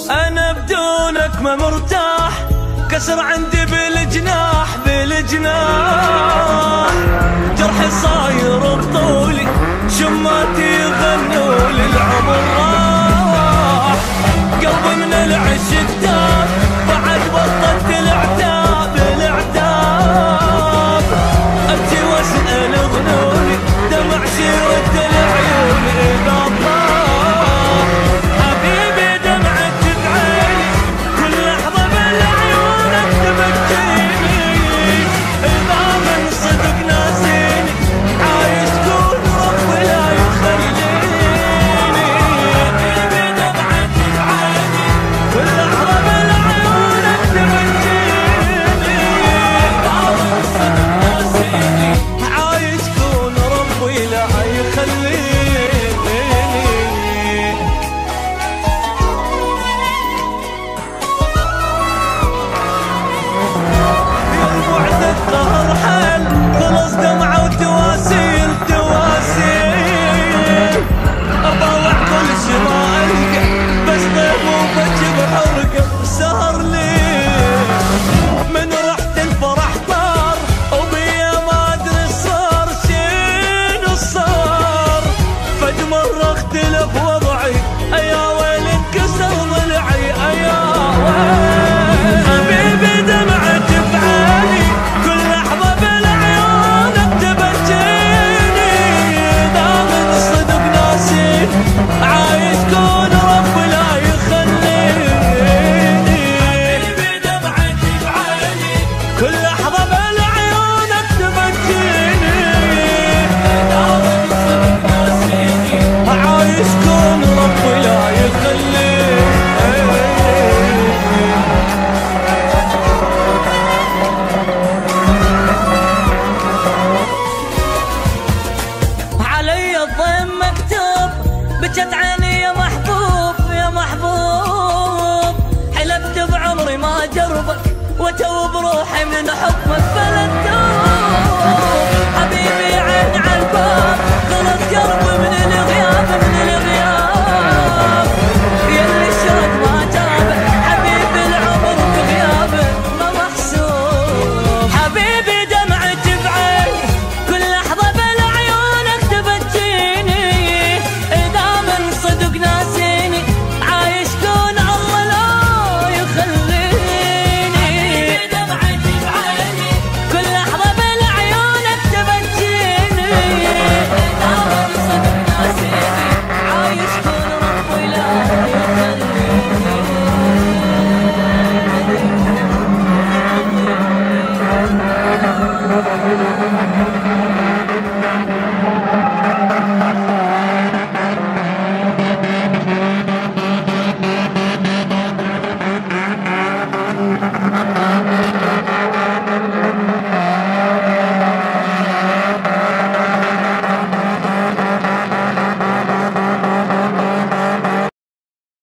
أنا بدونك ما مرتاح، كسر عندي بالجناح بالجناح، جرحي صاير بطولي، شماتي يغنوا لي العمر راح، قلبي من العشق تاب، بعد بطلت العتاب العتاب، أبكي واسأل غنوني، دمع شيرة العيون إذا طاح، حبيبي دمعة بعيني، كل لحظة بالعيونك تبكيني، إذا من صدق ناسيني، عايش كون ربي لا يخليني، حبيبي دمعة بعيني، كل لحظة بالعيونك تبكيني، إذا من صدق ناسيني، عايش كون ربي لا يخليني. بعد القهر حل، خلص دمعة وتواسيل تواسيل، أطاوع كل شي ما ألقى، بس طيب وبجي بحرقة سهر لي، من رحت الفرح طار، وبيا ما أدري صار شنو صار، فج مرة اختلف وضعي، أيا ويل انكسر ضلعي، أيا ويل، حبيبي دمعة بعيني، كل لحظة بالعيونك تبكيني، إذا من صدق ناسيني، عايش كون ربي لا يخليني، حبيبي دمعة بعيني، كل لحظة بالعيونك تبكيني، إذا من صدق ناسيني، عايش كون ربي لا يخليني. علي الضيم مكتوب، بجت عيني يا محبوب يا محبوب، حلفت بعمري ما جربك، وتوب روحي من حكمك فلا تتوب، حبيبي عين على الباب، غلط قلبي من الغياب من الغياب، يلي الشرق ما جابه، حبيبي العمر بغيابه ما محسوب، حبيبي دمعة بعيني، كل لحظة بالعيونك تبكيني، إذا من صدق ناسيني، عايش كون الله لا يخليني، حبيبي دمعة بعيني، كل لحظة بالعيونك تبكيني، إذا من صدق ناسيني، عايش كون ربي لا يخليني.